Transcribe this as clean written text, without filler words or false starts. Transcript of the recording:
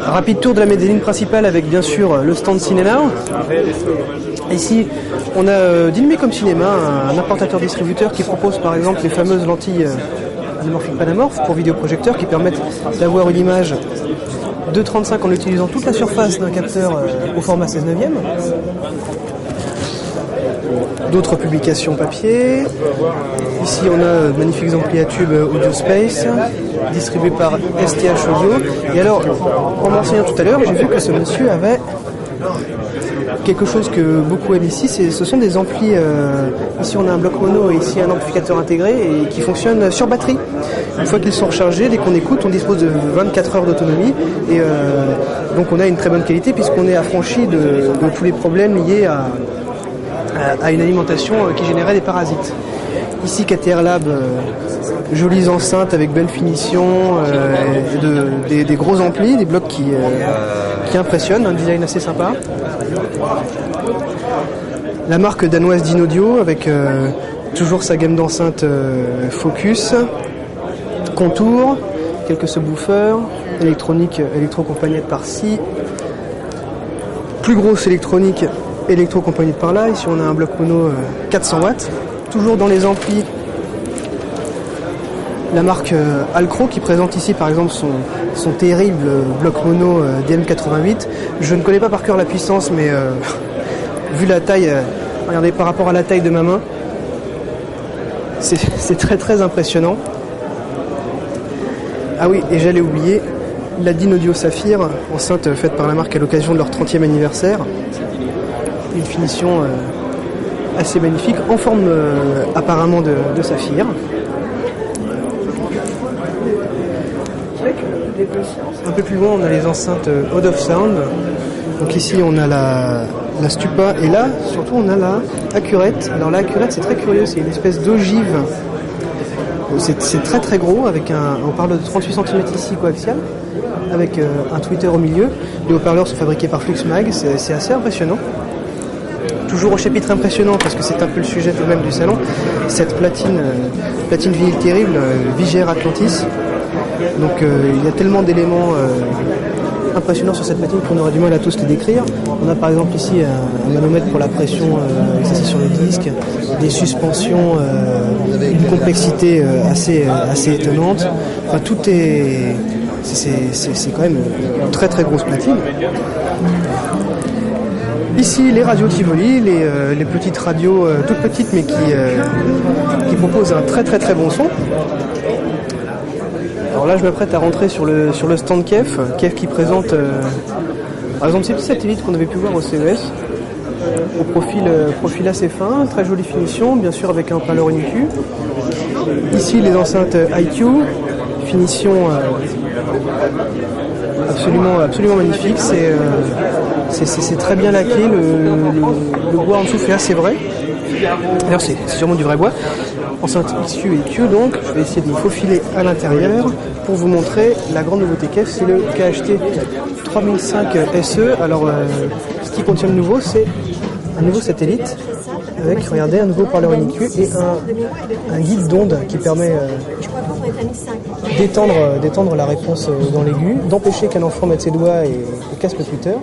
Rapide tour de la lignes principale avec bien sûr le stand cinéma. Ici, on a Dynmicom Cinéma, un importateur-distributeur qui propose par exemple les fameuses lentilles anamorphiques panamorphes pour vidéoprojecteurs qui permettent d'avoir une image 2.35 en utilisant toute la surface d'un capteur au format 16/9. D'autres publications papier. Ici on a magnifiques amplis à tube Audio Space, distribués par STH Audio. Et alors, en m'enseignant tout à l'heure, j'ai vu que ce monsieur avait quelque chose que beaucoup aiment ici, ce sont des amplis, ici on a un bloc mono et ici un amplificateur intégré et qui fonctionne sur batterie. Une fois qu'ils sont rechargés, dès qu'on écoute, on dispose de 24 heures d'autonomie et donc on a une très bonne qualité puisqu'on est affranchi de tous les problèmes liés à une alimentation qui générait des parasites. Ici KTR Lab, jolies enceintes avec belle finition, des gros amplis, des blocs qui impressionnent, un design assez sympa. La marque danoise Dynaudio avec toujours sa gamme d'enceintes Focus, Contour, quelques subwoofers, électronique électro-accompagnée de par-ci, plus grosse électronique électro-accompagnée de par-là. Ici on a un bloc mono 400 watts, toujours dans les amplis. La marque Alcro qui présente ici par exemple son terrible bloc mono DM88. Je ne connais pas par cœur la puissance, mais vu la taille, regardez par rapport à la taille de ma main, c'est très très impressionnant. Ah oui, et j'allais oublier, la Dynaudio Saphir, enceinte faite par la marque à l'occasion de leur 30e anniversaire. Une finition assez magnifique, en forme apparemment de saphir. Un peu plus loin, on a les enceintes Out of Sound. Donc ici, on a la Stupa et là, surtout, on a la Accurate. Alors la Accurate, c'est très curieux, c'est une espèce d'ogive. C'est très très gros, avec on parle de 38 cm ici coaxial, avec un tweeter au milieu. Les haut-parleurs sont fabriqués par Fluxmag, c'est assez impressionnant. Toujours au chapitre impressionnant, parce que c'est un peu le sujet tout de même du salon, cette platine vinyle terrible, Vigère Atlantis. Donc il y a tellement d'éléments impressionnants sur cette platine qu'on aurait du mal à tous les décrire. On a par exemple ici un manomètre pour la pression exercée sur le disque, des suspensions, une complexité assez étonnante. Enfin, tout est... C'est quand même une très très grosse platine. Ici, les radios Tivoli, les petites radios toutes petites mais qui proposent un très très très bon son. Alors là, je m'apprête à rentrer sur le stand Kef qui présente par exemple ces petits satellites qu'on avait pu voir au CES, au profil assez fin, très jolie finition, bien sûr avec un haut-parleur IQ. Ici, les enceintes IQ, finition absolument magnifique, c'est très bien laqué, le bois en dessous fait assez vrai. D'ailleurs, c'est sûrement du vrai bois. Enceinte XU et Q, donc je vais essayer de me faufiler à l'intérieur pour vous montrer la grande nouveauté Kef, c'est le KHT 3005 SE. Alors ce qui contient de nouveau, c'est un nouveau satellite avec, regardez, un nouveau parleur IQ et un guide d'onde qui permet d'étendre la réponse dans l'aigu, d'empêcher qu'un enfant mette ses doigts et casse le tweeter.